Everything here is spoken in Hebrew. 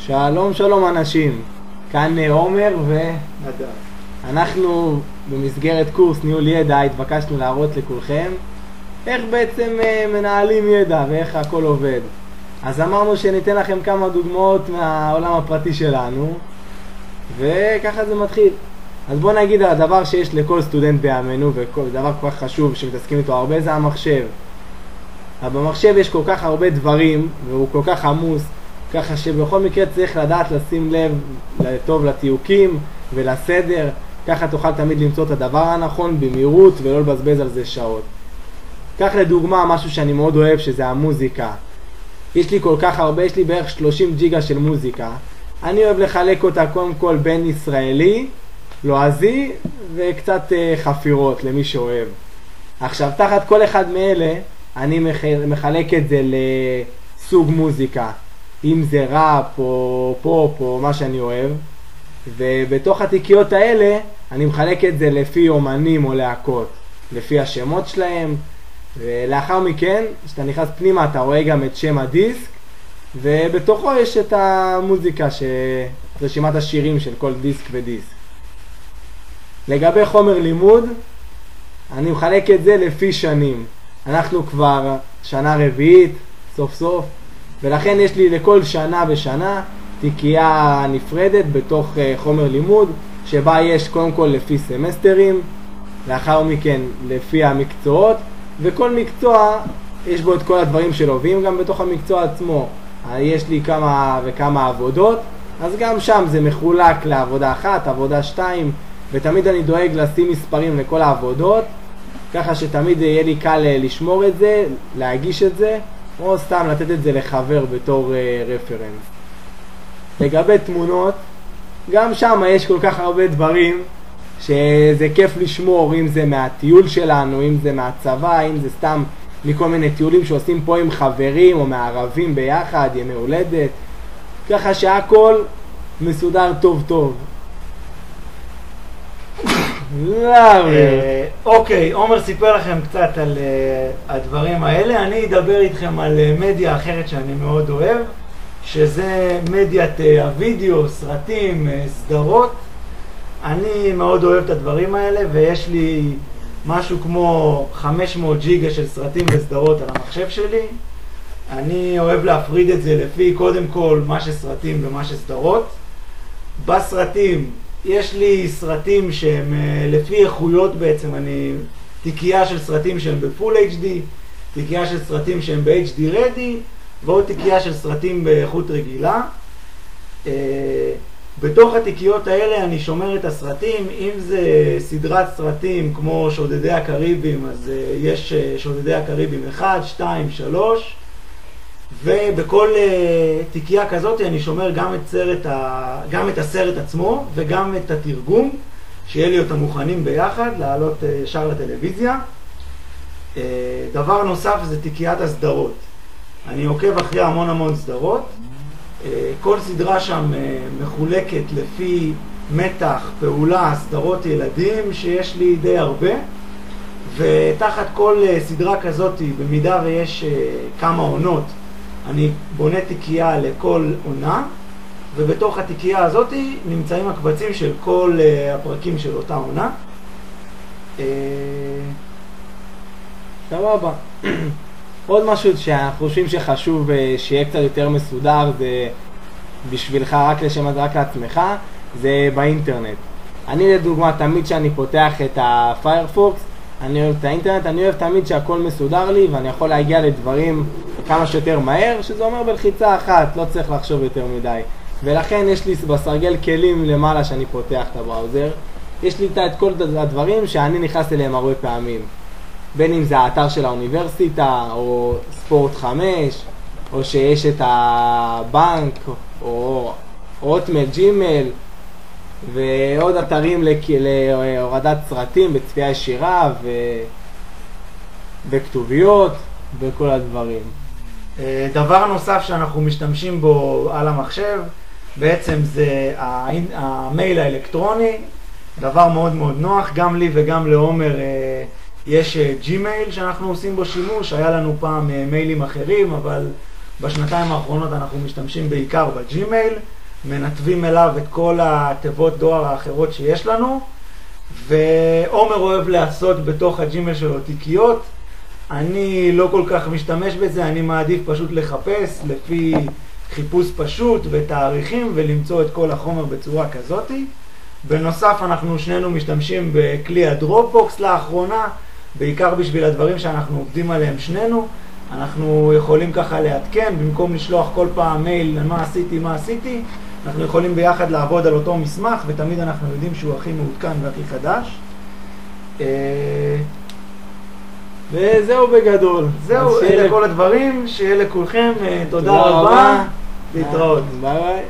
שלום שלום אנשים, כאן עומר נדב. ואנחנו במסגרת קורס ניהול ידע התבקשנו להראות לכולכם איך בעצם מנהלים ידע ואיך הכל עובד. אז אמרנו שניתן לכם כמה דוגמאות מהעולם הפרטי שלנו וככה זה מתחיל. אז בואו נגיד על הדבר שיש לכל סטודנט בימינו ודבר כל כך חשוב שמתעסקים איתו הרבה, זה המחשב. אבל במחשב יש כל כך הרבה דברים והוא כל כך עמוס, ככה שבכל מקרה צריך לדעת לשים לב טוב לתיוקים ולסדר, ככה תוכל תמיד למצוא את הדבר הנכון במהירות ולא לבזבז על זה שעות. כך לדוגמה משהו שאני מאוד אוהב שזה המוזיקה. יש לי כל כך הרבה, יש לי בערך 30 ג'יגה של מוזיקה. אני אוהב לחלק אותה קודם כל בין ישראלי, לועזי וקצת חפירות למי שאוהב. עכשיו תחת כל אחד מאלה אני מחלק את זה לסוג מוזיקה, אם זה ראפ או פופ או מה שאני אוהב, ובתוך התיקיות האלה אני מחלק את זה לפי אומנים או להקות, לפי השמות שלהם, ולאחר מכן כשאתה נכנס פנימה אתה רואה גם את שם הדיסק, ובתוכו יש את המוזיקה, רשימת השירים של כל דיסק ודיסק. לגבי חומר לימוד אני מחלק את זה לפי שנים. אנחנו כבר שנה רביעית סוף סוף, ולכן יש לי לכל שנה ושנה תיקייה נפרדת בתוך חומר לימוד, שבה יש קודם כל לפי סמסטרים, לאחר מכן לפי המקצועות, וכל מקצוע יש בו את כל הדברים שלו, ואם גם בתוך המקצוע עצמו יש לי כמה וכמה עבודות, אז גם שם זה מחולק לעבודה אחת, עבודה 2, ותמיד אני דואג לשים מספרים לכל העבודות, ככה שתמיד יהיה לי קל לשמור את זה, להגיש את זה, או סתם לתת את זה לחבר בתור רפרנס. לגבי תמונות, גם שם יש כל כך הרבה דברים שזה כיף לשמור, אם זה מהטיול שלנו, אם זה מהצבא, אם זה סתם מכל מיני טיולים שעושים פה עם חברים או מערבים ביחד, ימי הולדת, ככה שהכל מסודר טוב טוב. אוקיי, עומר סיפר לכם קצת על הדברים האלה. אני אדבר איתכם על מדיה אחרת שאני מאוד אוהב, שזה מדיית הוידאו, סרטים, סדרות. אני מאוד אוהב את הדברים האלה, ויש לי משהו כמו 500 ג'יגה של סרטים וסדרות על המחשב שלי. אני אוהב להפריד את זה לפי קודם כל מה שסרטים ומה שסדרות. בסרטים יש לי סרטים שהם לפי איכויות בעצם, תיקייה של סרטים שהם בפול HD, תיקייה של סרטים שהם ב-HD ready, ועוד תיקייה של סרטים באיכות רגילה. בתוך התיקיות האלה אני שומר את הסרטים, אם זה סדרת סרטים כמו שודדי הקריבים, אז יש שודדי הקריבים 1, 2, 3, ובכל תיקייה כזאת אני שומר גם את הסרט עצמו וגם את התרגום, שיהיה לי אותם מוכנים ביחד, לעלות ישר לטלוויזיה. דבר נוסף זה תיקיית הסדרות. אני עוקב אחרי המון סדרות. כל סדרה שם מחולקת לפי מתח, פעולה, סדרות ילדים, שיש לי די הרבה. ותחת כל סדרה כזאת, במידה ויש כמה עונות, אני בונה תיקייה לכל עונה, ובתוך התיקייה הזאת נמצאים הקבצים של כל הפרקים של אותה עונה. סבבה. עוד משהו שאנחנו חושבים שחשוב שיהיה קצת יותר מסודר, זה בשבילך, רק לעצמך, זה באינטרנט. אני לדוגמה, תמיד שאני פותח את הפיירפוקס, אני אוהב את האינטרנט, אני אוהב תמיד שהכל מסודר לי ואני יכול להגיע לדברים כמה שיותר מהר, שזה אומר בלחיצה אחת, לא צריך לחשוב יותר מדי. ולכן יש לי בסרגל כלים למעלה שאני פותח את הבראוזר, יש לי את כל הדברים שאני נכנס אליהם הרבה פעמים. בין אם זה האתר של האוניברסיטה, או ספורט 5, או שיש את הבנק, או הוטמייל, ג'ימייל, ועוד אתרים להורדת סרטים בצפייה ישירה וכתוביות וכל הדברים. דבר נוסף שאנחנו משתמשים בו על המחשב בעצם זה המייל האלקטרוני, דבר מאוד נוח, גם לי וגם לעומר יש ג'ימייל שאנחנו עושים בו שימוש. היה לנו פעם מיילים אחרים, אבל בשנתיים האחרונות אנחנו משתמשים בעיקר בג'ימייל, מנתבים אליו את כל התיבות דואר האחרות שיש לנו, ועומר אוהב לעשות בתוך הג'ימייל שלו תיקיות. אני לא כל כך משתמש בזה, אני מעדיף פשוט לחפש לפי חיפוש פשוט ותאריכים ולמצוא את כל החומר בצורה כזאת. בנוסף אנחנו שנינו משתמשים בכלי הדרופבוקס לאחרונה, בעיקר בשביל הדברים שאנחנו עובדים עליהם שנינו. אנחנו יכולים ככה לעדכן, במקום לשלוח כל פעם מייל מה עשיתי, אנחנו יכולים ביחד לעבוד על אותו מסמך, ותמיד אנחנו יודעים שהוא הכי מעודכן והכי חדש. וזהו בגדול. זהו, אלה כל הדברים, שיהיה לכולכם, תודה רבה, להתראות. ביי ביי.